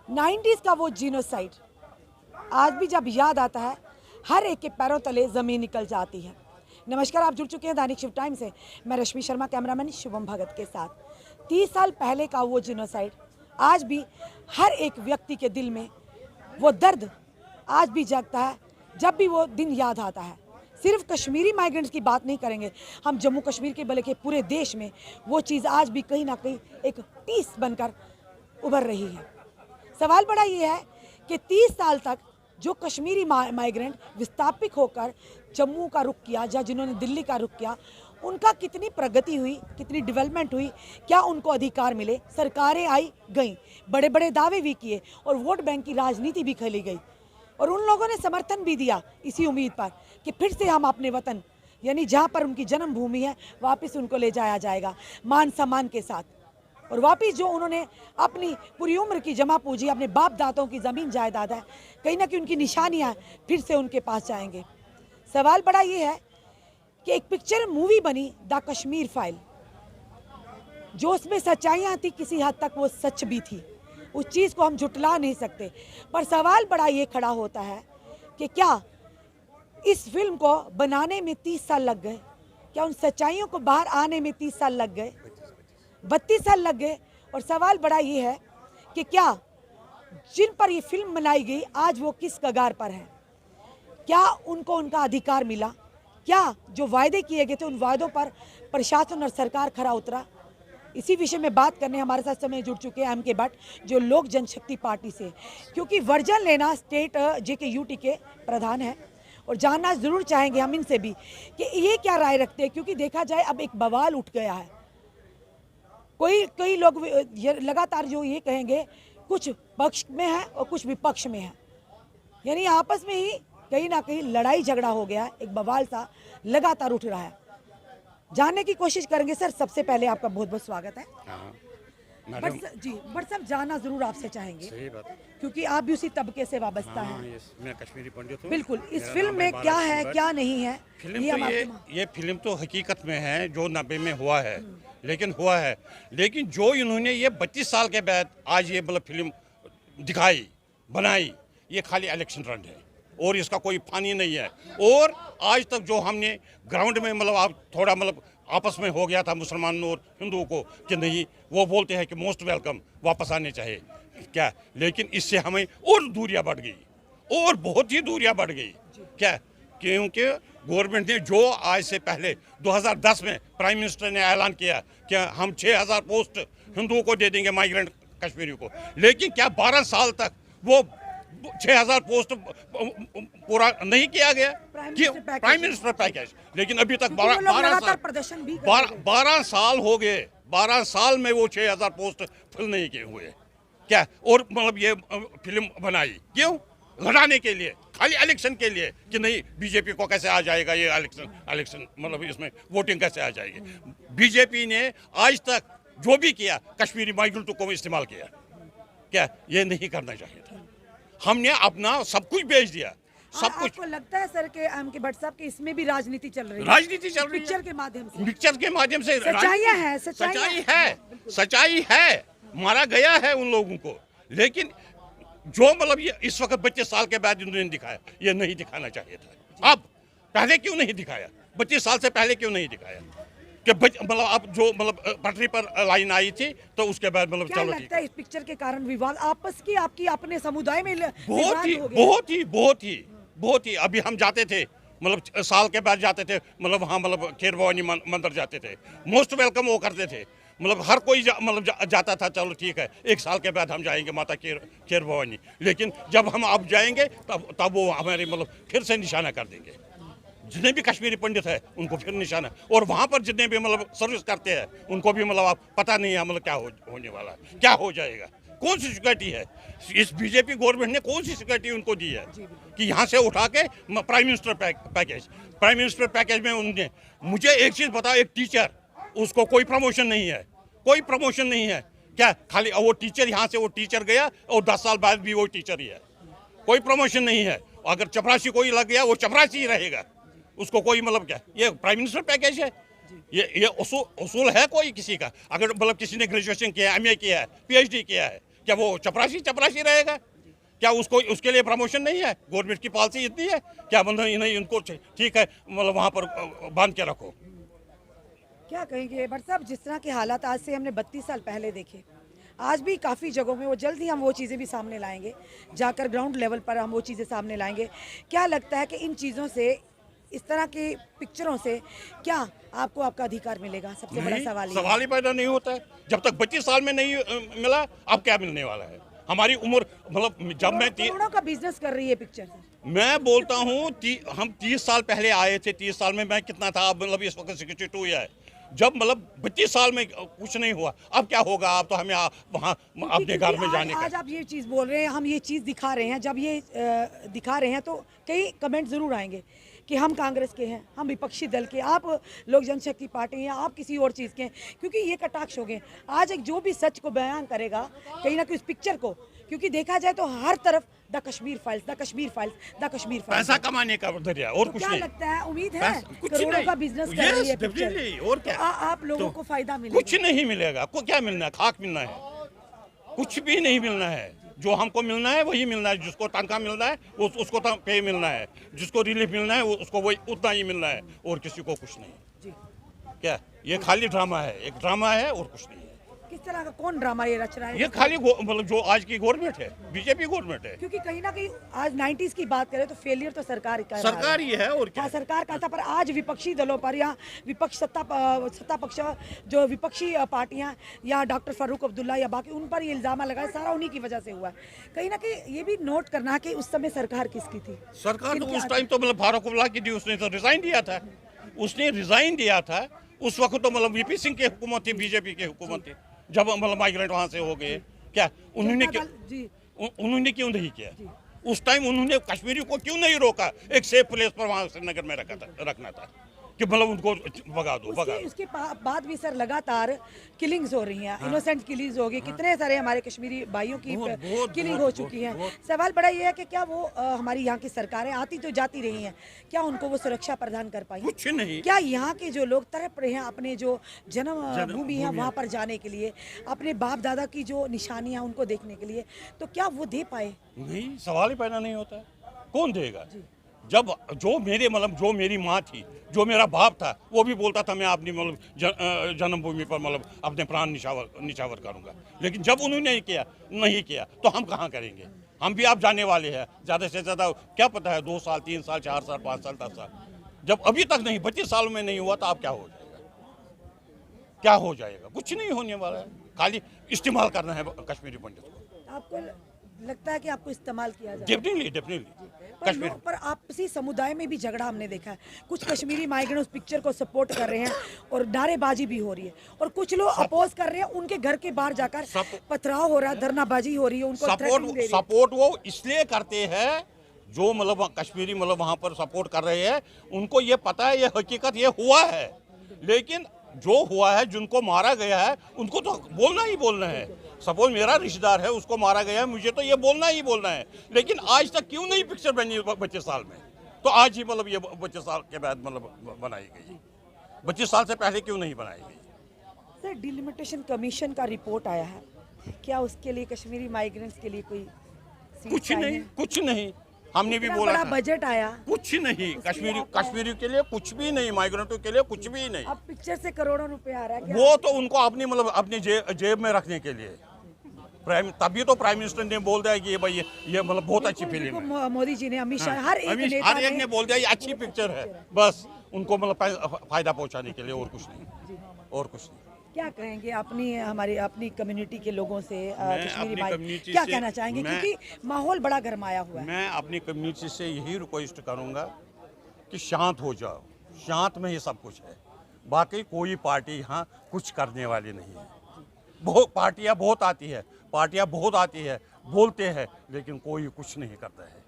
90s का वो genocide आज भी जब याद आता है हर एक के पैरों तले ज़मीन निकल जाती है। नमस्कार, आप जुड़ चुके हैं दैनिक शिव टाइम से। मैं रश्मि शर्मा, कैमरामैन शुभम भगत के साथ। 30 साल पहले का वो जीनोसाइड आज भी हर एक व्यक्ति के दिल में वो दर्द आज भी जगता है जब भी वो दिन याद आता है। सिर्फ कश्मीरी माइग्रेंट्स की बात नहीं करेंगे हम, जम्मू कश्मीर के बल्कि पूरे देश में वो चीज़ आज भी कहीं ना कहीं एक टीस बनकर उभर रही है। सवाल बड़ा ये है कि 30 साल तक जो कश्मीरी माइग्रेंट विस्थापित होकर जम्मू का रुख किया या जिन्होंने दिल्ली का रुख किया, उनका कितनी प्रगति हुई, कितनी डेवलपमेंट हुई, क्या उनको अधिकार मिले? सरकारें आई गईं, बड़े बड़े दावे भी किए और वोट बैंक की राजनीति भी खेली गई और उन लोगों ने समर्थन भी दिया इसी उम्मीद पर कि फिर से हम अपने वतन यानी जहाँ पर उनकी जन्मभूमि है वापस उनको ले जाया जाएगा मान सम्मान के साथ। और वापिस जो उन्होंने अपनी पूरी उम्र की जमा पूंजी, अपने बाप दादों की ज़मीन जायदाद है, कहीं ना कहीं उनकी निशानियाँ फिर से उनके पास जाएंगे। सवाल बड़ा ये है कि एक पिक्चर मूवी बनी द कश्मीर फाइल, जो उसमें सच्चाइयाँ थी किसी हद तक वो सच भी थी, उस चीज़ को हम झुटला नहीं सकते। पर सवाल बड़ा ये खड़ा होता है कि क्या इस फिल्म को बनाने में 30 साल लग गए? क्या उन सच्चाइयों को बाहर आने में 30 साल लग गए? 32 साल लग गए? और सवाल बड़ा ये है कि क्या जिन पर ये फिल्म बनाई गई आज वो किस कगार पर है? क्या उनको उनका अधिकार मिला? क्या जो वायदे किए गए थे उन वायदों पर प्रशासन और सरकार खरा उतरा? इसी विषय में बात करने हमारे साथ समय जुड़ चुके हैं एम.के. भट्ट, जो लोक जनशक्ति पार्टी से, क्योंकि वर्जन लेना स्टेट JKUT के प्रधान है और जानना ज़रूर चाहेंगे हम इनसे भी कि ये क्या राय रखते हैं। क्योंकि देखा जाए अब एक बवाल उठ गया है, कई लोग लगातार जो ये कहेंगे कुछ पक्ष में है और कुछ विपक्ष में है, यानी आपस में ही कहीं ना कहीं लड़ाई झगड़ा हो गया, एक बवाल सा लगातार उठ रहा है। जानने की कोशिश करेंगे। सर, सबसे पहले आपका बहुत बहुत स्वागत है। बट सब जानना जरूर आपसे चाहेंगे, सही बात है, क्योंकि आप भी उसी तबके से वाबस्ता हैं। मैं कश्मीरी पंडित हूँ। बिल्कुल, इस फिल्म में क्या है क्या नहीं है? ये फिल्म तो हकीकत में है जो 90 में हुआ है, लेकिन जो इन्होंने ये 32 साल के बाद आज ये मतलब फिल्म दिखाई बनाई, ये खाली इलेक्शन रन है और इसका कोई पानी नहीं है। और आज तक जो हमने ग्राउंड में मतलब आप थोड़ा मतलब आपस में हो गया था मुसलमानों और हिंदुओं को कि नहीं, वो बोलते हैं कि मोस्ट वेलकम, वापस आने चाहिए क्या, लेकिन इससे हमें और दूरियां बढ़ गई और बहुत ही दूरियां बढ़ गई क्या, क्योंकि गवर्नमेंट ने जो आज से पहले 2010 में प्राइम मिनिस्टर ने ऐलान किया कि हम 6000 पोस्ट हिंदुओं को दे देंगे, माइग्रेंट कश्मीरियों को, लेकिन क्या 12 साल तक वो 6000 पोस्ट पूरा नहीं किया गया? प्राइम मिनिस्टर पैकेज, लेकिन अभी तक 12 साल हो गए, 12 साल में वो 6000 पोस्ट फिल नहीं किए हुए क्या। और मतलब ये फिल्म बनाई क्यों? लड़ाने के लिए, खाली इलेक्शन के लिए कि नहीं बीजेपी को कैसे आ जाएगा ये इलेक्शन मतलब इसमें वोटिंग कैसे आ जाएगी। बीजेपी ने आज तक जो भी किया कश्मीरी माइग्रेंटों को इस्तेमाल किया क्या, ये नहीं करना चाहिए था। हमने अपना सब कुछ बेच दिया, सब कुछ। आपको लगता है सर के एम.के. भट्ट साहब कि इसमें भी राजनीति चल रही है? राजनीति चल रही है पिक्चर के माध्यम से, सच्चाई है, मारा गया है उन लोगों को, लेकिन जो मतलब ये इस वक्त 32 साल के बाद इन्होंने दिखाया, ये नहीं दिखाना चाहिए था। अब पहले क्यों नहीं दिखाया? 32 साल से पहले क्यों नहीं दिखाया कि मतलब अब जो मतलब पटरी पर लाइन आई थी तो उसके बाद मतलब चलो ठीक है। इस पिक्चर के कारण विवाद आपस की आपकी अपने समुदाय में बहुत ही अभी हम जाते थे मतलब साल के बाद जाते थे, मतलब वहाँ मतलब खेर भवानी मंदिर जाते थे, मोस्ट वेलकम वो करते थे, मतलब हर कोई जाता था, चलो ठीक है 1 साल के बाद हम जाएंगे माता खेर भवानी, लेकिन जब हम अब जाएंगे तब वो हमारे मतलब फिर से निशाना कर देंगे। जितने भी कश्मीरी पंडित है उनको फिर निशाना, और वहाँ पर जितने भी मतलब सर्विस करते हैं उनको भी मतलब आप पता नहीं है मतलब क्या होने वाला है, क्या हो जाएगा, कौन सी सिक्योरिटी है इस बीजेपी गवर्नमेंट ने, कौन सी सिक्योरिटी उनको दी है कि यहाँ से उठा के प्राइम मिनिस्टर पैकेज में उनने। मुझे एक चीज़ बताओ, एक टीचर उसको कोई प्रमोशन नहीं है, क्या, खाली वो टीचर यहाँ से वो टीचर गया और 10 साल बाद भी वो टीचर ही है, कोई प्रमोशन नहीं है। अगर चपरासी कोई लग गया वो चपरासी ही रहेगा, उसको कोई मतलब क्या, ये प्राइम मिनिस्टर पैकेज है, ये उसूल है कोई किसी का? अगर मतलब किसी ने ग्रेजुएशन किया है, MA किया है, PhD किया है, क्या वो चपरासी चपरासी रहेगा? क्या उसको उसके लिए प्रमोशन नहीं है? गवर्नमेंट की पॉलिसी इतनी है क्या? मतलब नहीं, उनको ठीक है मतलब वहाँ पर बांध के रखो। क्या कहेंगे भट्ट साहब, जिस तरह के हालात आज से हमने 32 साल पहले देखे, आज भी काफ़ी जगहों में, वो जल्द ही हम वो चीज़ें भी सामने लाएंगे, जाकर ग्राउंड लेवल पर हम वो चीज़ें सामने लाएंगे। क्या लगता है कि इन चीज़ों से, इस तरह की पिक्चरों से क्या आपको आपका अधिकार मिलेगा? सबसे बड़ा सवाल ये सवाल ही पैदा नहीं होता है। जब तक 25 साल में नहीं मिला, अब क्या मिलने वाला है? हमारी उम्र मतलब जब मैं करोड़ों का बिजनेस कर रही है पिक्चर से। मैं बोलता हूँ हम 30 साल पहले आए थे। 30 साल में मैं कितना था? अब मतलब इस वक्त 62 है। जब मतलब 32 साल में कुछ नहीं हुआ, अब क्या होगा? अब तो हमें वहाँ अपने घर में जाने का। आज आप ये चीज़ बोल रहे हैं, हम ये चीज़ दिखा रहे हैं। जब ये दिखा रहे हैं तो कई कमेंट ज़रूर आएंगे कि हम कांग्रेस के हैं, हम विपक्षी दल के, आप लोक जनशक्ति पार्टी हैं, आप किसी और चीज़ के हैं, क्योंकि ये कटाक्ष हो गए। आज एक जो भी सच को बयान करेगा कहीं ना कहीं उस पिक्चर को, क्योंकि देखा जाए तो हर तरफ the Kashmir files, the Kashmir files, the Kashmir files, पैसा कमाने का जरिया और कुछ क्या नहीं। लगता है, उम्मीद है कुछ करोड़ों नहीं। का बिजनेस कर रही है पिक्चर, Definitely, और क्या? आप लोगों को फायदा मिलेगा? कुछ नहीं मिलेगा। को क्या मिलना है? खाक मिलना है, कुछ भी नहीं मिलना है। जो हमको मिलना है वही मिलना है। जिसको तनख्वाह मिलना है उसको पे मिलना है, जिसको रिलीफ मिलना है उसको वही उतना ही मिलना है, और किसी को कुछ नहीं। क्या ये खाली ड्रामा है? एक ड्रामा है और कुछ नहीं है। किस तरह का कौन ड्रामा ये रच रहा है? ये खाली मतलब जो आज की गवर्नमेंट है, बीजेपी गवर्नमेंट है। क्योंकि कहीं ना कहीं आज 90s की बात करें तो फेलियर तो सरकार का सरकार ही है और क्या। हाँ, सरकार का था, पर आज विपक्षी दलों पर या विपक्ष सत्ता पक्ष जो विपक्षी पार्टियां या डॉक्टर फारूक अब्दुल्ला या बाकी, उन पर ये इल्जाम लगाए, सारा उन्हीं की वजह से हुआ है। कहीं ना कहीं ये भी नोट करना है कि उस समय सरकार किसकी थी। सरकार तो उस टाइम तो मतलब फारूक अब्दुल्ला की थी। उसने तो रिजाइन दिया था। उसने रिजाइन दिया था उस वक्त तो मतलब वीपी सिंह की हुकूमत थी, बीजेपी की हुकूमत थी। जब मतलब माइग्रेंट वहां से हो गए, क्या उन्होंने क्यों नहीं किया? उस टाइम उन्होंने कश्मीरी को क्यों नहीं रोका? एक सेफ प्लेस पर वहां श्रीनगर में रखना था कि मतलब उनको भगा दो। उसके बाद भी सर लगातार किलिंग्स हो रही हैं, इनोसेंट किलिंग्स हो गई। कितने सारे हमारे कश्मीरी भाइयों की किलिंग हो चुकी है। सवाल बड़ा ये है कि क्या वो हमारी यहाँ की सरकारें आती तो जाती रही हैं, क्या उनको वो सुरक्षा प्रदान कर पाई? कुछ नहीं। क्या यहाँ के जो लोग तड़प रहे हैं अपने जो जन्म भूमि है वहाँ पर जाने के लिए, अपने बाप दादा की जो निशानियाँ उनको देखने के लिए, तो क्या वो दे पाए? नहीं, सवाल ही पैदा नहीं होता है। कौन देगा? जब जो मेरी माँ थी, जो मेरा बाप था, वो भी बोलता था मैं अपनी मतलब जन्मभूमि पर मतलब अपने प्राण निछावर करूंगा। लेकिन जब उन्होंने नहीं किया तो हम कहाँ करेंगे? हम भी आप जाने वाले हैं। ज़्यादा से ज़्यादा क्या पता है, 2 साल 3 साल 4 साल 5 साल 10 साल, जब अभी तक नहीं 25 साल में नहीं हुआ तो आप क्या हो जाएगा? क्या हो जाएगा? कुछ नहीं होने वाला है। खाली इस्तेमाल करना है कश्मीरी पंडित को। आपको लगता है कि आपको इस्तेमाल किया जाए? डेफिनेटली कश्मीर पर आपसी समुदाय में भी झगड़ा हमने देखा है। कुछ कश्मीरी माइग्रेंट उस पिक्चर को सपोर्ट कर रहे हैं और नारेबाजी भी हो रही है, और कुछ लोग अपोज कर रहे हैं। उनके घर के बाहर जाकर पथराव हो रहा है, धरनाबाजी हो रही है, उनको सपोर्ट वो इसलिए करते हैं जो मतलब कश्मीरी मतलब वहाँ पर सपोर्ट कर रहे हैं। उनको ये पता है, ये हकीकत ये हुआ है। लेकिन जो हुआ है, जिनको मारा गया है, उनको तो बोलना ही बोलना है। सपोज मेरा रिश्तेदार है, उसको मारा गया है, मुझे तो ये बोलना ही बोलना है। लेकिन आज तक क्यों नहीं पिक्चर बनी 25 साल में? तो आज ही मतलब ये 25 साल के बाद मतलब बनाई गई। 25 साल से पहले क्यों नहीं बनाई गई? सर, डिलिमिटेशन कमीशन का रिपोर्ट आया है, क्या उसके लिए कश्मीरी माइग्रेंट्स के लिए कोई कुछ नहीं। हमने भी बोला बड़ा बजट आया, कुछ नहीं। कश्मीरी के लिए कुछ भी नहीं, माइग्रेंटों के लिए कुछ भी नहीं। अब पिक्चर से करोड़ों रुपए आ रहा है क्या? वो तो उनको अपनी मतलब अपनी जेब में रखने के लिए। तभी तो प्राइम मिनिस्टर ने बोल दिया कि ये भाई ये मतलब बहुत अच्छी फिल्म है। मोदी जी ने, अमित शाह, हर एक ने बोल दिया ये अच्छी पिक्चर है। बस उनको मतलब फायदा पहुंचाने के लिए, और कुछ नहीं, और कुछ नहीं। क्या कहेंगे अपनी कम्युनिटी के लोगों से, कश्मीरी भाई क्या कहना चाहेंगे? क्योंकि माहौल बड़ा गरमाया हुआ है। मैं अपनी कम्युनिटी से यही रिक्वेस्ट करूंगा कि शांत हो जाओ। शांत में ही सब कुछ है। बाकी कोई पार्टी यहाँ कुछ करने वाली नहीं है। पार्टियां बहुत आती है, बोलते हैं, लेकिन कोई कुछ नहीं करता है।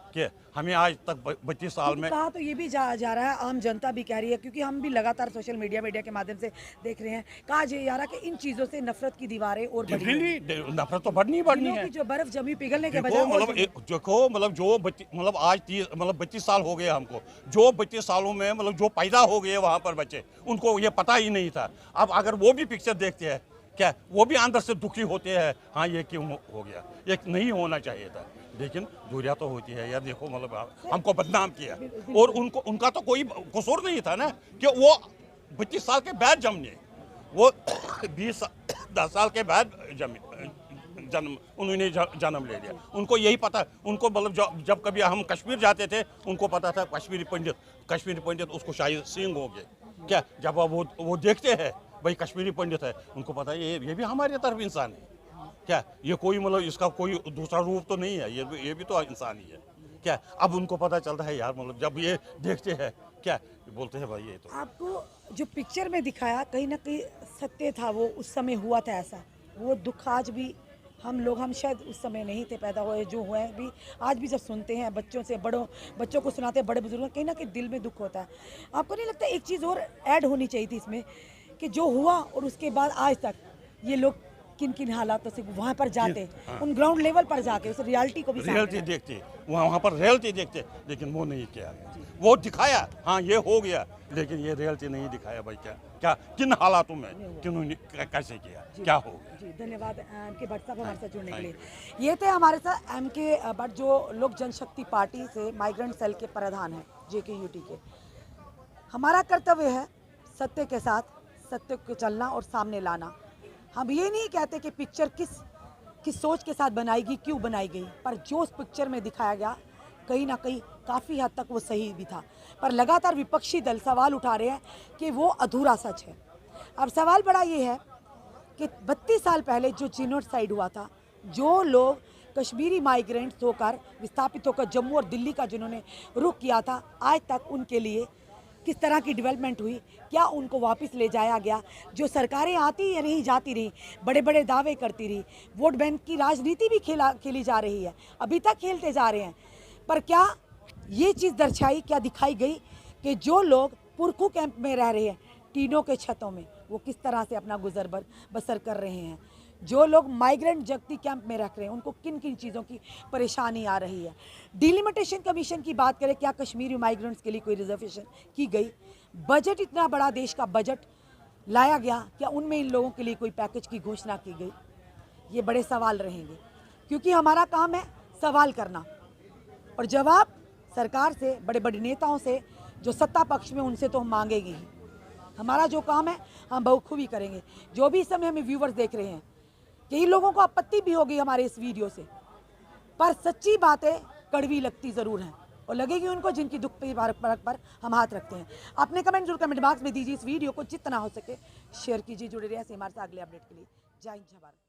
कि हमें आज तक 25 साल में कहा तो ये भी जा रहा है, आम जनता भी कह रही है, क्योंकि हम भी लगातार सोशल मीडिया के माध्यम से देख रहे हैं, कहा जा रहा है कि इन चीजों से नफरत की दीवारें और नफरत तो बढ़नी है। जो बर्फ जमी पिघलने के बजाय मतलब जो मतलब आज 25 साल हो गए हमको। जो 25 सालों में मतलब जो पैदा हो गए वहाँ पर बच्चे, उनको ये पता ही नहीं था। अब अगर वो भी पिक्चर देखते हैं क्या वो भी अंदर से दुखी होते हैं, हाँ ये क्यों हो गया, ये नहीं होना चाहिए था। लेकिन दूरिया तो होती है यार, देखो मतलब हमको बदनाम किया, और उनका तो कोई कसूर नहीं था ना कि वो 25 साल के बाद जन्मे, वो 10 साल के बाद उन्होंने जन्म ले लिया। उनको यही पता, उनको मतलब जब कभी हम कश्मीर जाते थे उनको पता था कश्मीरी पंडित उसको शायद सिंह हो गए क्या, जब वो देखते हैं भाई कश्मीरी पंडित है, उनको पता है ये भी हमारी तरफ इंसान है क्या, ये कोई मतलब इसका कोई दूसरा रूप तो नहीं है, ये भी तो इंसान ही है क्या। अब उनको पता चलता है यार, मतलब जब ये देखते हैं क्या बोलते हैं भाई ये तो। आपको जो पिक्चर में दिखाया कहीं ना कहीं सत्य था, वो उस समय हुआ था ऐसा, वो दुख आज भी हम शायद उस समय नहीं थे पैदा हुए, जो हुए हैं भी आज भी जब सुनते हैं बच्चों को सुनाते हैं, बड़े बुजुर्गों, कहीं ना कहीं दिल में दुख होता है। आपको नहीं लगता एक चीज़ और ऐड होनी चाहिए थी इसमें, कि जो हुआ और उसके बाद आज तक ये लोग किन किन हालातों से वहाँ पर जाते, उन ग्राउंड लेवल पर जाके उस रियलिटी को भी रियलिटी देखते, वहाँ पर रियलिटी देखते, लेकिन वो नहीं किया, वो दिखाया हाँ ये हो गया, लेकिन ये रियलिटी नहीं दिखाया भाई क्या किन हालातों में किन्होंने कैसे किया, क्या हो गया। जी धन्यवाद एम के भट्ट साहब हमारे साथ जुड़ने के लिए। ये थे हमारे साथ एम के भट्ट, जो लोक जनशक्ति पार्टी से माइग्रेंट सेल के प्रधान हैं JKUT के। हमारा कर्तव्य है सत्य के साथ सत्य को चलना और सामने लाना। हम ये नहीं कहते कि पिक्चर किस सोच के साथ बनाई गई, क्यों बनाई गई, पर जो उस पिक्चर में दिखाया गया कहीं ना कहीं काफ़ी हद तक वो सही भी था। पर लगातार विपक्षी दल सवाल उठा रहे हैं कि वो अधूरा सच है। अब सवाल बड़ा ये है कि 32 साल पहले जो जीनोसाइड हुआ था, जो लोग कश्मीरी माइग्रेंट्स होकर विस्थापित होकर जम्मू और दिल्ली का जिन्होंने रुख किया था, आज तक उनके लिए किस तरह की डेवलपमेंट हुई, क्या उनको वापस ले जाया गया, जो सरकारें आती या नहीं जाती रही, बड़े बड़े दावे करती रही, वोट बैंक की राजनीति भी खेली जा रही है, अभी तक खेलते जा रहे हैं, पर क्या ये चीज़ दर्शाई, क्या दिखाई गई कि जो लोग पुरखू कैंप में रह रहे हैं टीनों के छतों में, वो किस तरह से अपना गुजर बसर कर रहे हैं, जो लोग माइग्रेंट जगती कैंप में रख रहे हैं उनको किन किन चीज़ों की परेशानी आ रही है। डिलिमिटेशन कमीशन की बात करें, क्या कश्मीरी माइग्रेंट्स के लिए कोई रिजर्वेशन की गई, बजट इतना बड़ा देश का बजट लाया गया, क्या उनमें इन लोगों के लिए कोई पैकेज की घोषणा की गई, ये बड़े सवाल रहेंगे, क्योंकि हमारा काम है सवाल करना और जवाब सरकार से, बड़े बड़े नेताओं से, जो सत्ता पक्ष में उनसे तो हम मांगेंगे ही। हमारा जो काम है हम बखूबी करेंगे। जो भी इस समय हमें व्यूवर्स देख रहे हैं, कई लोगों को आपत्ति भी होगी हमारे इस वीडियो से, पर सच्ची बातें कड़वी लगती ज़रूर हैं और लगेगी उनको जिनकी दुख पर हम हाथ रखते हैं। अपने कमेंट जरूर कमेंट बॉक्स में दीजिए। इस वीडियो को जितना हो सके शेयर कीजिए। जुड़े रहिए हमारे साथ अगले अपडेट के लिए। जय हिंद जय भारत।